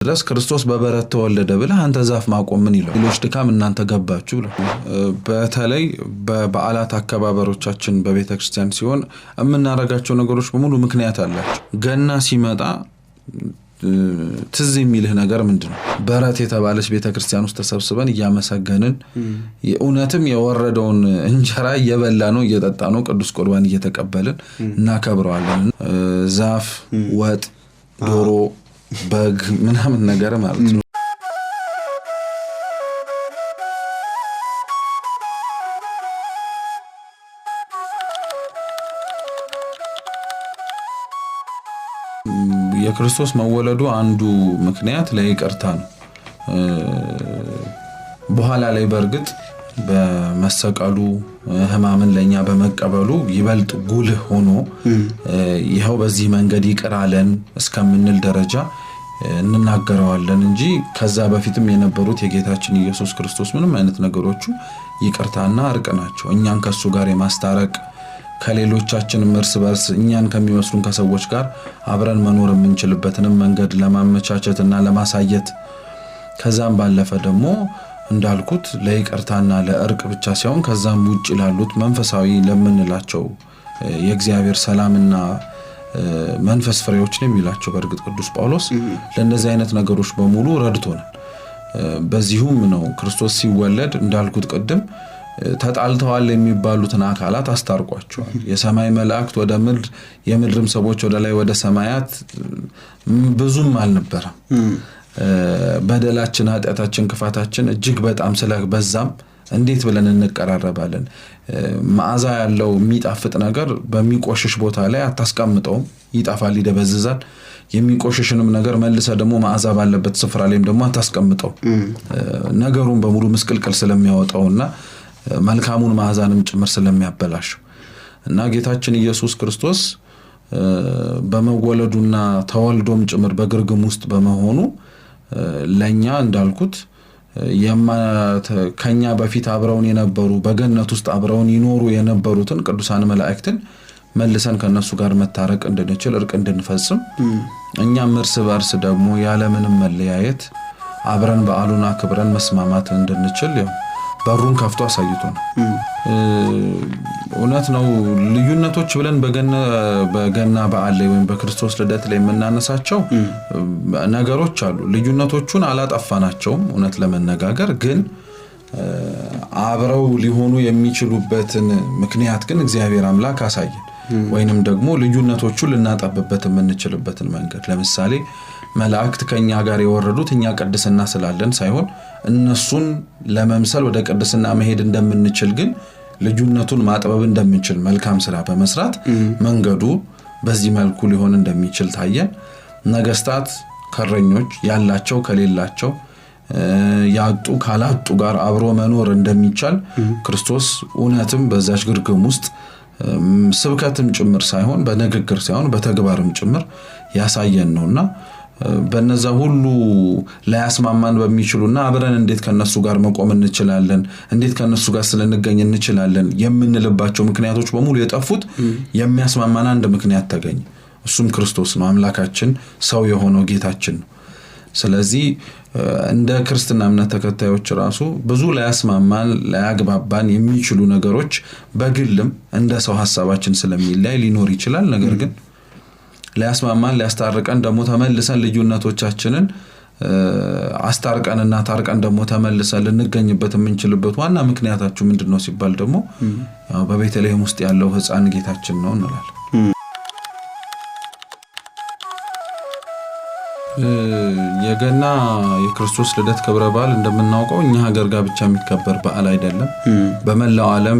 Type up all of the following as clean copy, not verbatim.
ድረስ ክርስቶስ በበረት ተወለደ ብለ አንተ ዛፍ ማቆም ምን ይላል ሌሎች ድካም እናንተ ገባችሁ ብለ በተለይ በበዓላት አከባበሮቻችን በቤተክርስቲያን ሲሆን እምናረጋቸው ነገሮች በሙሉ ምክንያት አላቸው ገና ሲመጣ ትዝ የሚልህ ነገር ምንድነው በረት የተባለች ቤተክርስቲያን ውስጥ ተሰብስበን ያመሰገንን የኡነትም የወረደውን እንጀራ እየበላ ነው እየጠጣ ነው ቅዱስ ቁርባን እየተቀበልን እናከብረዋለን ዛፍ ወጥ ዶሮ በግ ምናምን ነገር ማለት ነው የክርስቶስ መወለዱ አንዱ ምክንያት ለይቅርታ ነው በኋላ ላይ በርግጥ በመሰቀሉ ህማምን ለኛ በመቀበሉ ይበልጥ ጉልህ ሆኖ ይሄው በዚህ መንገድ ይቅራለን እስከምንል ደረጃ እንናገረዋለን እንጂ ከዛ በፊትም የነበሩት የጌታችን ኢየሱስ ክርስቶስ ምንም አይነት ነገሮቹ ይቅርታና እርቅ ናቸው እኛን ከሱ ጋር የማስታረቅ ከሌሎቻችን እርስ በርስ እኛን ከሚመስሉን ከሰዎች ጋር አብረን መኖር የምንችልበትን መንገድ ለማመቻቸትና ለማሳየት ከዛም ባለፈ ደግሞ እንዳልኩት ለይቅርታና ለእርቅ ብቻ ሳይሆን ከዛም ውጭ ላሉት መንፈሳዊ ለምንላቸው የእግዚአብሔር ሰላምና መንፈስ ፍሬዎችን የሚላቸው በርግጥ ቅዱስ ጳውሎስ ለእነዚህ አይነት ነገሮች በሙሉ ረድቶናል በዚሁም ነው ክርስቶስ ሲወለድ እንዳልኩት ቀደም ተጣልተዋል የሚባሉትን አካላት አስታርቋቸዋል የሰማይ መላእክት ወደ ምድር የምድርም ሰዎች ወደ ላይ ወደ ሰማያት ብዙም አልነበረም በደላችን ኃጢአታችን ክፋታችን እጅግ በጣም ስለበዛም እንዴት ብለን እንቀራረባለን ማዓዛ ያለው የሚጣፍጥ ነገር በሚቆሽሽ ቦታ ላይ አታስቀምጠውም ይጣፋል ይደበዝዛል የሚቆሽሽንም ነገር መልሰ ደግሞ ማዓዛ ባለበት ስፍራ ላይም ደግሞ አታስቀምጠው ነገሩን በሙሉ ምስቅልቅል ስለሚያወጣውና መልካሙን ማዓዛንም ጭምር ስለሚያበላሽ እና ጌታችን ኢየሱስ ክርስቶስ በመወለዱና ተወልዶም ጭምር በግርግም ውስጥ በመሆኑ ለኛ እንዳልኩት ከኛ በፊት አብረውን የነበሩ በገነት ውስጥ አብረውን ይኖሩ የነበሩትን ቅዱሳን መላእክትን መልሰን ከነሱ ጋር መታረቅ እንድንችል እርቅ እንድንፈጽም እኛም እርስ በርስ ደግሞ ያለምንም መለያየት አብረን በዓሉን አክብረን መስማማት እንድንችል በሩን ከፍቶ አሳይቶን እውነት ነው ልዩነቶች ብለን በገና በዓል ላይ ወይም በክርስቶስ ልደት ላይ የምናነሳቸው ነገሮች አሉ ልዩነቶቹን አላጠፋናቸውም እውነት ለመነጋገር ግን አብረው ሊሆኑ የሚችሉበትን ምክንያት ግን እግዚአብሔር አምላክ አሳየን ወይንም ደግሞ ልዩነቶቹን ልናጣበበት የምንችልበትን መንገድ ለምሳሌ መላእክት ከኛ ጋር የወረዱት እኛ ቅድስና ስላለን ሳይሆን እነሱን ለመምሰል ወደ ቅድስና መሄድ እንደምንችል ግን ልዩነቱን ማጥበብ እንደምንችል መልካም ስራ በመስራት መንገዱ በዚህ መልኩ ሊሆን እንደሚችል ታየን ነገስታት ከረኞች ያላቸው ከሌላቸው ያጡ ካላጡ ጋር አብሮ መኖር እንደሚቻል ክርስቶስ ኡነትም በዛሽ ግርግም ውስጥ ስብከትም ጭምር ሳይሆን በንግግር ሳይሆን በተግባርም ጭምር ያሳየን ነውና በእነዛ ሁሉ ለያስማማን በሚችሉና አብረን እንዴት ከነሱ ጋር መቆም እንችላለን እንዴት ከነሱ ጋር ስለንገኝ እንችላለን የምንልባቸው ምክንያቶች በሙሉ የጠፉት የሚያስማማን አንድ ምክንያት ተገኘ እሱም ክርስቶስ ነው አምላካችን ሰው የሆነው ጌታችን ነው ስለዚህ እንደ ክርስትና እምነት ተከታዮች ራሱ ብዙ ለያስማማን ለያግባባን የሚችሉ ነገሮች በግልም እንደ ሰው ሐሳባችን ስለሚላይ ሊኖር ይችላል ነገር ግን ለያስማማን ለያስታርቀን ደግሞ ተመልሰን ልዩነቶቻችንን አስታርቀንና ታርቀን ደግሞ ተመልሰን ልንገኝበት የምንችልበት ዋና ምክንያታችሁ ምንድነው ሲባል ደግሞ ያው በቤተልሔም ውስጥ ያለው ሕፃን ጌታችን ነው እንላለን የገና የክርስቶስ ልደት ክብረ በዓል እንደምናውቀው እኛ ሀገር ጋር ብቻ የሚከበር በዓል አይደለም በመላው ዓለም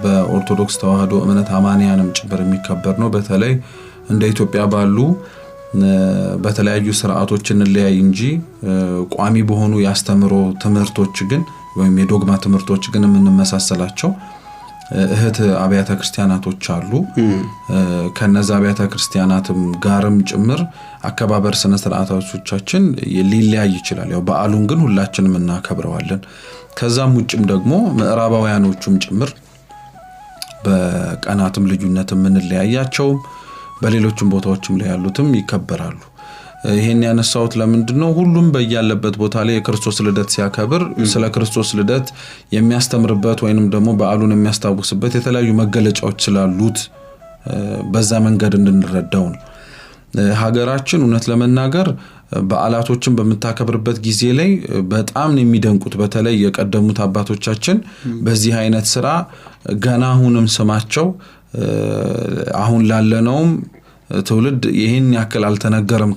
በኦርቶዶክስ ተዋህዶ እምነት አማንያንም ጭምር የሚከበር ነው በተለይ እንደ ኢትዮጵያ ባሉ በተለያዩ ስርዓቶች እንለያይ እንጂ ቋሚ በሆኑ ያስተምሮ ትምህርቶች ግን ወይም የዶግማ ትምህርቶች ግን የምንመሳሰላቸው እህት አብያተ ክርስቲያናቶች አሉ ከነዛ አብያተ ክርስቲያናትም ጋርም ጭምር አከባበር ስነ ስርዓቶቻችን ሊለያይ ይችላል ያው በዓሉን ግን ሁላችንም እናከብረዋለን ከዛም ውጭም ደግሞ ምዕራባውያኖቹም ጭምር በቀናትም ልዩነትም እንለያያቸው በሌሎችም ቦታዎችም ላይ ያሉትም ይከበራሉ ይሄን ያነሳውት ለምንድነው ሁሉም በያለበት ቦታ ላይ የክርስቶስ ልደት ሲያከብር ስለ ክርስቶስ ልደት የሚያስተምርበት ወይንም ደግሞ በዓሉን የሚያስታውስበት የተለያዩ መገለጫዎች ስላሉት በዛ መንገድ እንድንረዳው ነው። ሀገራችን እውነት ለመናገር በዓላቶችን በመታከብርበት ጊዜ ላይ በጣም ነው የሚደንቁት። በተለይ የቀደሙት አባቶቻችን በዚህ አይነት ስራ ገና አሁንም ስማቸው አሁን ላለነውም ትውልድ ይሄን ያክል አልተነገረም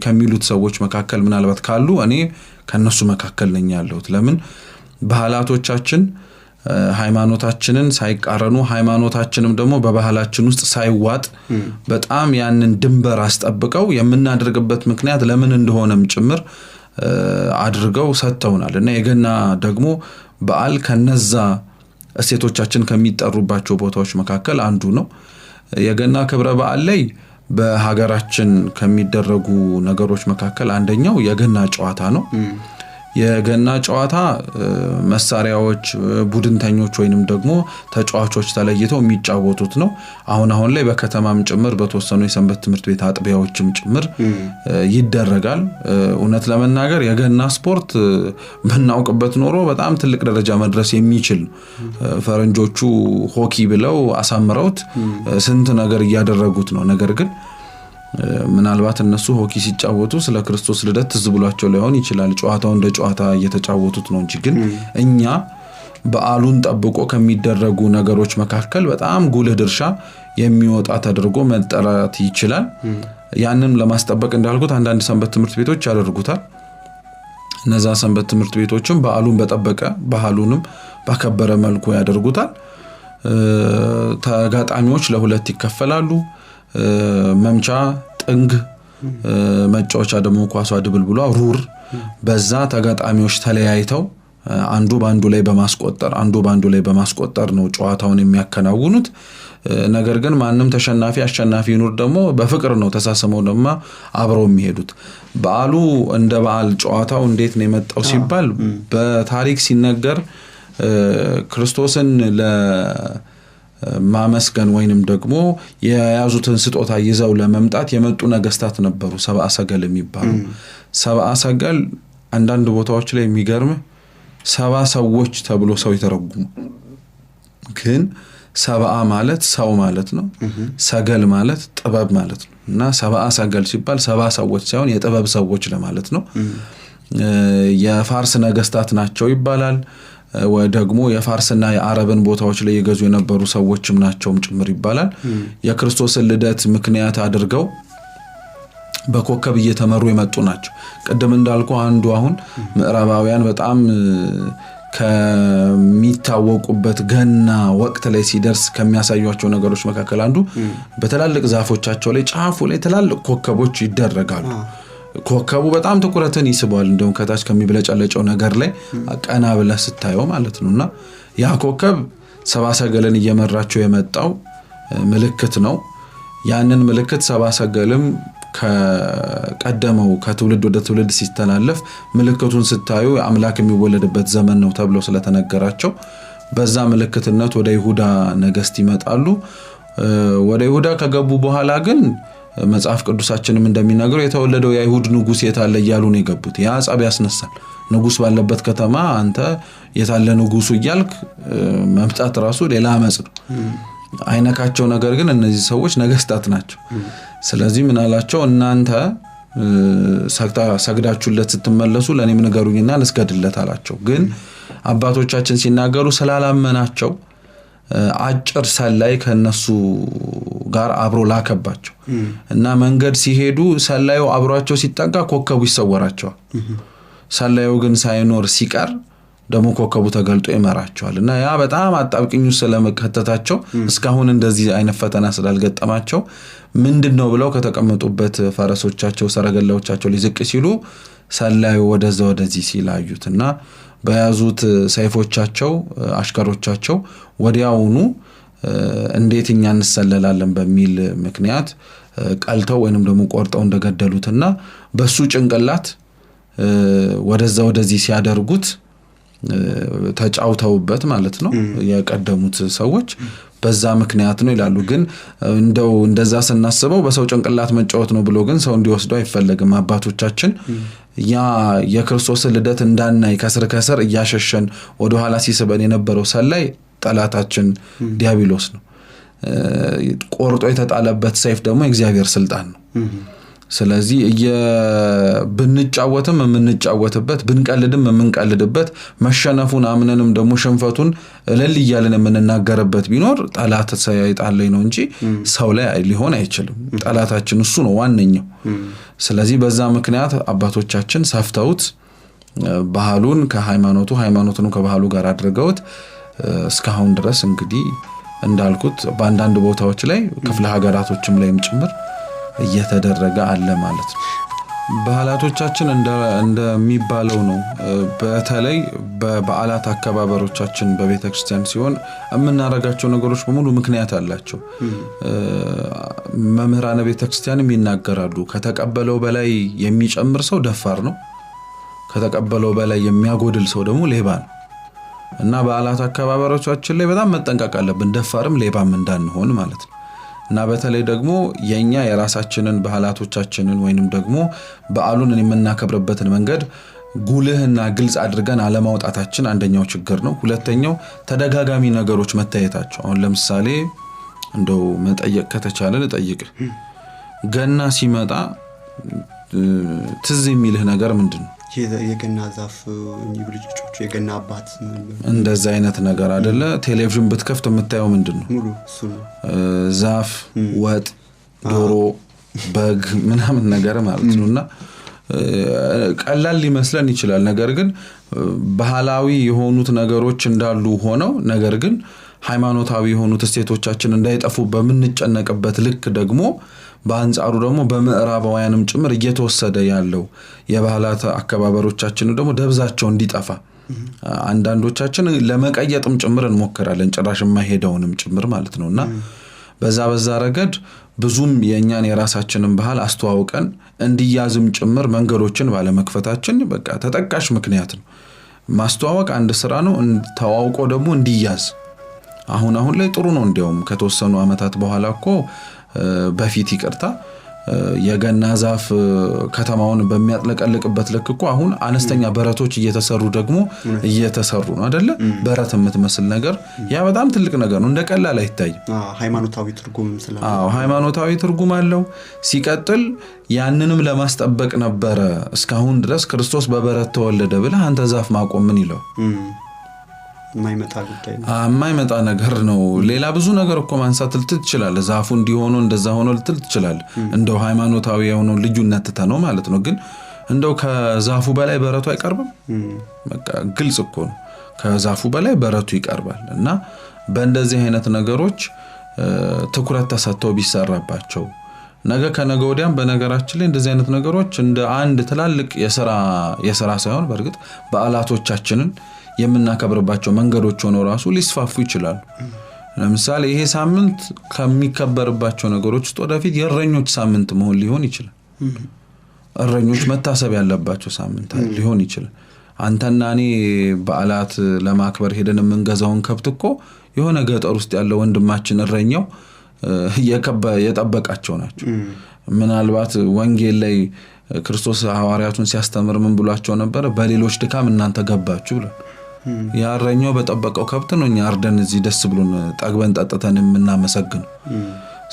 ከሚሉት ሰዎች መካከል ምናልባት ካሉ እኔ ከነሱ መካከል ነኝ ያለሁት። ለምን ባህላቶቻችን ሃይማኖታችንን ሳይቃረኑ ሃይማኖታችንም ደግሞ በባህላችን ውስጥ ሳይዋጥ በጣም ያንን ድንበር አስጠብቀው የምናደርግበት ምክንያት ለምን እንደሆነም ጭምር አድርገው ሰጥተውናል እና የገና ደግሞ በዓል ከነዛ እሴቶቻችን ከሚጠሩባቸው ቦታዎች መካከል አንዱ ነው። የገና ክብረ በዓል ላይ በሀገራችን ከሚደረጉ ነገሮች መካከል አንደኛው የገና ጨዋታ ነው። የገና ጨዋታ መሳሪያዎች ቡድንተኞች ወይንም ደግሞ ተጫዋቾች ተለይተው የሚጫወቱት ነው። አሁን ላይ በከተማም ጭምር በተወሰኑ የሰንበት ትምህርት ቤት አጥቢያዎችም ጭምር ይደረጋል። እውነት ለመናገር የገና ስፖርት በእናውቅበት ኖሮ በጣም ትልቅ ደረጃ መድረስ የሚችል ፈረንጆቹ ሆኪ ብለው አሳምረውት ስንት ነገር እያደረጉት ነው። ነገር ግን ምናልባት እነሱ ሆኪ ሲጫወቱ ስለ ክርስቶስ ልደት ትዝብሏቸው ሊሆን ይችላል። ጨዋታው እንደ ጨዋታ እየተጫወቱት ነው እንጂ ግን እኛ በዓሉን ጠብቆ ከሚደረጉ ነገሮች መካከል በጣም ጉልህ ድርሻ የሚወጣ ተደርጎ መጠራት ይችላል። ያንንም ለማስጠበቅ እንዳልኩት አንዳንድ ሰንበት ትምህርት ቤቶች ያደርጉታል። እነዛ ሰንበት ትምህርት ቤቶችም በዓሉን በጠበቀ ባህሉንም ባከበረ መልኩ ያደርጉታል። ተጋጣሚዎች ለሁለት ይከፈላሉ። መምቻ ጥንግ መጫወቻ ደግሞ ኳሷ ድብል ብሎ ሩር በዛ ተጋጣሚዎች ተለያይተው አንዱ ባንዱ ላይ በማስቆጠር ነው ጨዋታውን የሚያከናውኑት። ነገር ግን ማንንም አሸናፊ ይኑር ደግሞ በፍቅር ነው ተሳስመው ደግሞ አብረው የሚሄዱት። በዓሉ እንደ በዓል ጨዋታው እንዴት ነው የመጣው ሲባል በታሪክ ሲነገር ክርስቶስን ማመስገን ወይንም ደግሞ የያዙትን ስጦታ ይዘው ለመምጣት የመጡ ነገስታት ነበሩ፣ ሰብአ ሰገል የሚባሉ። ሰብአ ሰገል አንዳንድ ቦታዎች ላይ የሚገርም 70 ሰዎች ተብሎ ሰው ይተረጉሙ። ግን ሰብአ ማለት ሰው ማለት ነው፣ ሰገል ማለት ጥበብ ማለት ነው እና ሰብአ ሰገል ሲባል 70 ሰዎች ሳይሆን የጥበብ ሰዎች ለማለት ነው። የፋርስ ነገስታት ናቸው ይባላል። ወይ ደግሞ የፋርስና የአረብን ቦታዎች ላይ የገዙ የነበሩ ሰዎችም ናቸውም ጭምር ይባላል። የክርስቶስን ልደት ምክንያት አድርገው በኮከብ እየተመሩ የመጡ ናቸው። ቀደም እንዳልኩ አንዱ አሁን ምዕራባውያን በጣም ከሚታወቁበት ገና ወቅት ላይ ሲደርስ ከሚያሳዩቸው ነገሮች መካከል አንዱ በተላልቅ ዛፎቻቸው ላይ ጫፉ ላይ ተላልቅ ኮከቦች ይደረጋሉ። ኮከቡ በጣም ትኩረትን ይስባል። እንደውም ከታች ከሚብለጨለጨው ነገር ላይ ቀና ብለህ ስታየው ማለት ነውና ያ ኮከብ ሰብአ ሰገልን እየመራቸው የመጣው ምልክት ነው። ያንን ምልክት ሰብአ ሰገልም ከቀደመው ከትውልድ ወደ ትውልድ ሲስተላለፍ ምልክቱን ስታዩ አምላክ የሚወለድበት ዘመን ነው ተብሎ ስለተነገራቸው በዛ ምልክትነት ወደ ይሁዳ ነገስት ይመጣሉ። ወደ ይሁዳ ከገቡ በኋላ ግን መጽሐፍ ቅዱሳችንም እንደሚናገረው የተወለደው የአይሁድ ንጉስ የታለ እያሉ ነው የገቡት። ያ ጻብ ያስነሳል። ንጉስ ባለበት ከተማ አንተ የታለ ንጉሱ እያልክ መምጣት ራሱ ሌላ አመጽ ነው። አይነካቸው። ነገር ግን እነዚህ ሰዎች ነገስታት ናቸው። ስለዚህ ምን አላቸው? እናንተ ሰግዳችሁለት ስትመለሱ ለኔም ንገሩኝና ልስገድለት አላቸው። ግን አባቶቻችን ሲናገሩ ስላላመናቸው አጭር ሰላይ ከነሱ ጋር አብሮ ላከባቸው እና መንገድ ሲሄዱ ሰላዩ አብሯቸው ሲጠጋ ኮከቡ ይሰወራቸዋል። ሰላዩ ግን ሳይኖር ሲቀር ደግሞ ኮከቡ ተገልጦ ይመራቸዋል እና ያ በጣም አጣብቂኙ ስለመከተታቸው እስካሁን እንደዚህ አይነት ፈተና ስላልገጠማቸው ምንድነው ብለው ከተቀመጡበት ፈረሶቻቸው ሰረገላዎቻቸው ሊዝቅ ሲሉ ሰላዩ ወደዚህ ሲላዩትና በያዙት ሰይፎቻቸው አሽከሮቻቸው ወዲያውኑ እንዴትኛ እንሰለላለን በሚል ምክንያት ቀልተው ወይንም ደግሞ ቆርጠው እንደገደሉትና በሱ ጭንቅላት ወደዚህ ሲያደርጉት ተጫውተውበት ማለት ነው የቀደሙት ሰዎች በዛ ምክንያት ነው ይላሉ። ግን እንደው እንደዛ ስናስበው በሰው ጭንቅላት መጫወት ነው ብሎ ግን ሰው እንዲወስደው አይፈልግም። አባቶቻችን ያ የክርስቶስ ልደት እንዳናይ ከስር እያሸሸን ወደ ኋላ ሲስበን የነበረው ሰላይ ጠላታችን ዲያብሎስ ነው። ቆርጦ የተጣለበት ሰይፍ ደግሞ የእግዚአብሔር ስልጣን ነው። ስለዚህ ብንጫወትም የምንጫወትበት ብንቀልድም የምንቀልድበት መሸነፉን አምነንም ደግሞ ሽንፈቱን እልል እያልን የምንናገርበት ቢኖር ጠላት ሰይጣን ላይ ነው እንጂ ሰው ላይ ሊሆን አይችልም። ጠላታችን እሱ ነው ዋነኛው። ስለዚህ በዛ ምክንያት አባቶቻችን ሰፍተውት ባህሉን ከሃይማኖቱ ሃይማኖቱን ከባህሉ ጋር አድርገውት እስካሁን ድረስ እንግዲህ እንዳልኩት በአንዳንድ ቦታዎች ላይ ክፍለ ሀገራቶችም ላይም ጭምር እየተደረገ አለ ማለት ነው። ባህላቶቻችን እንደሚባለው ነው። በተለይ በበዓላት አከባበሮቻችን በቤተክርስቲያን ሲሆን የምናረጋቸው ነገሮች በሙሉ ምክንያት አላቸው። መምህራነ ቤተክርስቲያንም ይናገራሉ። ከተቀበለው በላይ የሚጨምር ሰው ደፋር ነው፣ ከተቀበለው በላይ የሚያጎድል ሰው ደግሞ ሌባ ነው። እና በዓላት አከባበሮቻችን ላይ በጣም መጠንቀቅ አለብን፣ ደፋርም ሌባም እንዳንሆን ማለት ነው። እና በተለይ ደግሞ የኛ የራሳችንን ባህላቶቻችንን ወይንም ደግሞ በዓሉን የምናከብርበትን መንገድ ጉልህና ግልጽ አድርገን አለማውጣታችን አንደኛው ችግር ነው። ሁለተኛው ተደጋጋሚ ነገሮች መታየታቸው። አሁን ለምሳሌ እንደው መጠየቅ ከተቻለ ልጠይቅ፣ ገና ሲመጣ ትዝ የሚልህ ነገር ምንድነው? የገና ዛፍ እንይብልጆቹ የገና አባት እንደዛ አይነት ነገር አይደለ? ቴሌቪዥን ብትከፍት የምታየው ምንድነው? ሙሉ እሱ ነው። ዛፍ፣ ወጥ፣ ዶሮ፣ በግ ምናምን ነገር ማለት ነውና ቀላል ሊመስለን ይችላል። ነገር ግን ባህላዊ የሆኑት ነገሮች እንዳሉ ሆነው ነገር ግን ሃይማኖታዊ የሆኑት እሴቶቻችን እንዳይጠፉ በመንጨነቅበት ልክ ደግሞ በአንጻሩ ደግሞ በምዕራባውያንም ጭምር እየተወሰደ ያለው የባህላት አከባበሮቻችን ደግሞ ደብዛቸው እንዲጠፋ አንዳንዶቻችን ለመቀየጥም ጭምር እንሞክራለን፣ ጭራሽ የማይሄደውንም ጭምር ማለት ነውና በዛ ረገድ ብዙም የኛን የራሳችንን ባህል አስተዋውቀን እንዲያዝም ጭምር መንገዶችን ባለመክፈታችን በቃ ተጠቃሽ ምክንያት ነው። ማስተዋወቅ አንድ ስራ ነው፣ ተዋውቆ ደግሞ እንዲያዝ አሁን ላይ ጥሩ ነው። እንዲያውም ከተወሰኑ አመታት በኋላ እኮ በፊት ይቅርታ የገና ዛፍ ከተማውን በሚያጥለቀልቅበት ልክ እኮ አሁን አነስተኛ በረቶች እየተሰሩ ደግሞ እየተሰሩ ነው አይደለ? በረት የምትመስል ነገር ያ በጣም ትልቅ ነገር ነው፣ እንደቀላል አይታይም። ሃይማኖታዊ ትርጉም ስላለው ሃይማኖታዊ ትርጉም አለው። ሲቀጥል ያንንም ለማስጠበቅ ነበረ እስካሁን ድረስ ክርስቶስ በበረት ተወለደ ብለህ አንተ ዛፍ ማቆም ምን ይለው? የማይመጣ ነገር ነው። ሌላ ብዙ ነገር እኮ ማንሳት ልትችላል። ዛፉ እንዲሆኑ እንደዛ ሆኖ ልትችላል። እንደው ሃይማኖታዊ የሆነው ልዩነት ተነው ማለት ነው። ግን እንደው ከዛፉ በላይ በረቱ አይቀርብም? በቃ ግልጽ እኮ ነው። ከዛፉ በላይ በረቱ ይቀርባል። እና በእንደዚህ አይነት ነገሮች ትኩረት ተሰጥቶ ቢሰራባቸው ነገ ከነገ ወዲያም በነገራችን ላይ እንደዚህ አይነት ነገሮች እንደ አንድ ትላልቅ የሥራ ሳይሆን በርግጥ በዓላቶቻችንን የምናከብርባቸው መንገዶች ሆነው ራሱ ሊስፋፉ ይችላሉ። ለምሳሌ ይሄ ሳምንት ከሚከበርባቸው ነገሮች ውስጥ ወደፊት የእረኞች ሳምንት መሆን ሊሆን ይችላል። እረኞች መታሰብ ያለባቸው ሳምንት ሊሆን ይችላል። አንተና እኔ በዓላት ለማክበር ሄደን የምንገዛውን ከብት እኮ የሆነ ገጠር ውስጥ ያለው ወንድማችን እረኛው የጠበቃቸው ናቸው። ምናልባት ወንጌል ላይ ክርስቶስ ሐዋርያቱን ሲያስተምር ምን ብሏቸው ነበር? በሌሎች ድካም እናንተ ገባችሁ ብሎ ያረኛው በጠበቀው ከብት ነው እኛ አርደን እዚህ ደስ ብሎን ጠግበን ጠጥተን የምናመሰግነው።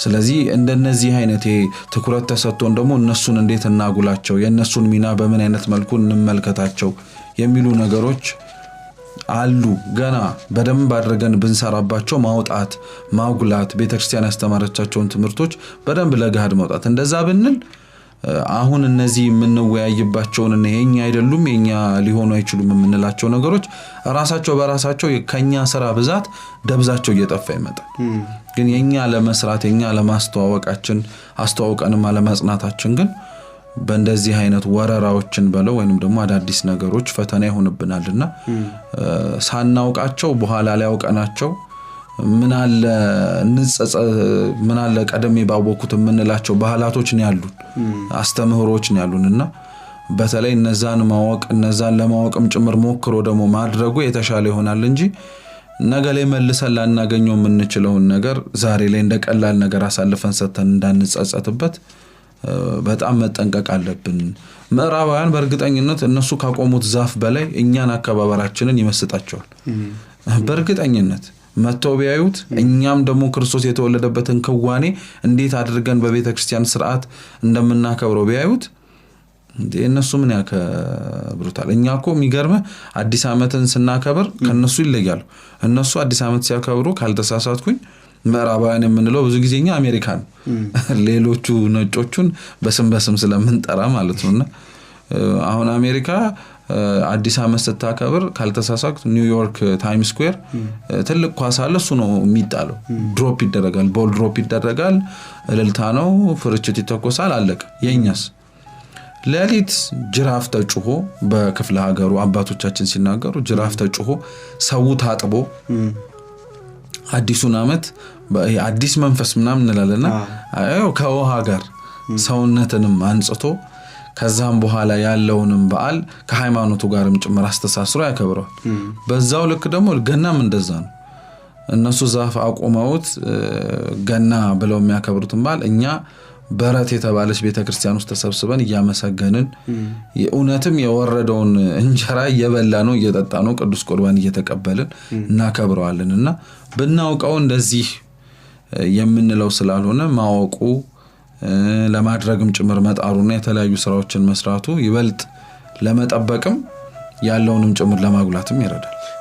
ስለዚህ እንደነዚህ አይነት ትኩረት ተሰጥቶን ደግሞ እነሱን እንዴት እናጉላቸው፣ የነሱን ሚና በምን አይነት መልኩ እንመልከታቸው የሚሉ ነገሮች አሉ። ገና በደንብ አድርገን ብንሰራባቸው ማውጣት ማጉላት፣ ቤተክርስቲያን ያስተማረቻቸውን ትምህርቶች በደንብ ለጋድ ማውጣት እንደዛ ብንል አሁን እነዚህ የምንወያይባቸውን እና የኛ አይደሉም የኛ ሊሆኑ አይችሉም የምንላቸው ነገሮች ራሳቸው በራሳቸው ከኛ ስራ ብዛት ደብዛቸው እየጠፋ ይመጣል። ግን የኛ ለመስራት የኛ ለማስተዋወቃችን አስተዋውቀንም አለማጽናታችን ግን በእንደዚህ አይነት ወረራዎችን በለው ወይንም ደግሞ አዳዲስ ነገሮች ፈተና ይሆንብናልና ሳናውቃቸው በኋላ ላይ አውቀናቸው ምን አለ ቀደም ባወኩት የምንላቸው ባህላቶች ነው ያሉን፣ አስተምህሮች ነው ያሉንና በተለይ እነዛን ለማወቅም ጭምር ሞክሮ ደግሞ ማድረጉ የተሻለ ይሆናል እንጂ ነገ ላይ መልሰን ላናገኘው የምንችለው ነገር ዛሬ ላይ እንደ ቀላል ነገር አሳልፈን ሰተን እንዳንጸጸትበት በጣም መጠንቀቅ አለብን። ምዕራባውያን በእርግጠኝነት እነሱ ካቆሙት ዛፍ በላይ እኛን አከባበራችንን ይመስጣቸዋል። በእርግጠኝነት መተው ቢያዩት እኛም ደግሞ ክርስቶስ የተወለደበትን ክዋኔ እንዴት አድርገን በቤተክርስቲያን ስርዓት እንደምናከብረው ቢያዩት እነሱ ምን ያከብሩታል? እኛኮ የሚገርመው አዲስ ዓመትን ስናከብር ከነሱ ይለያሉ። እነሱ አዲስ ዓመት ሲያከብሩ ካልተሳሳትኩኝ ምዕራባውያን የምንለው ብዙ ጊዜኛ አሜሪካን ሌሎቹ ነጮቹን በስም ስለምንጠራ ማለት ነውና አሁን አሜሪካ አዲስ ዓመት ስታከብር ካልተሳሳትኩ ኒውዮርክ ታይም ስኩዌር ትልቅ ኳስ አለ እሱ ነው የሚጣለው። ድሮፕ ይደረጋል፣ ቦል ድሮፕ ይደረጋል፣ እልልታ ነው፣ ፍርችት ይተኮሳል፣ አለቀ። የኛስ ሌሊት ጅራፍ ተጭሆ በክፍለ ሀገሩ አባቶቻችን ሲናገሩ ጅራፍ ተጭሆ ሰው ታጥቦ አዲሱን ዓመት አዲስ መንፈስ ምናምን እንላለና ከውሃ ጋር ሰውነትንም አንጽቶ ከዛም በኋላ ያለውንም በዓል ከሃይማኖቱ ጋርም ጭምር አስተሳስሮ ያከብረዋል። በዛው ልክ ደግሞ ገናም እንደዛ ነው። እነሱ ዛፍ አቆመውት ገና ብለው የሚያከብሩትን በዓል እኛ በረት የተባለች ቤተክርስቲያን ውስጥ ተሰብስበን እያመሰገንን የእውነትም የወረደውን እንጀራ እየበላ ነው እየጠጣ ነው ቅዱስ ቁርባን እየተቀበልን እናከብረዋለንና ብናውቀው እንደዚህ የምንለው ስላልሆነ ማወቁ ለማድረግም ጭምር መጣሩና የተለያዩ ስራዎችን መስራቱ ይበልጥ ለመጠበቅም ያለውንም ጭምር ለማጉላትም ይረዳል።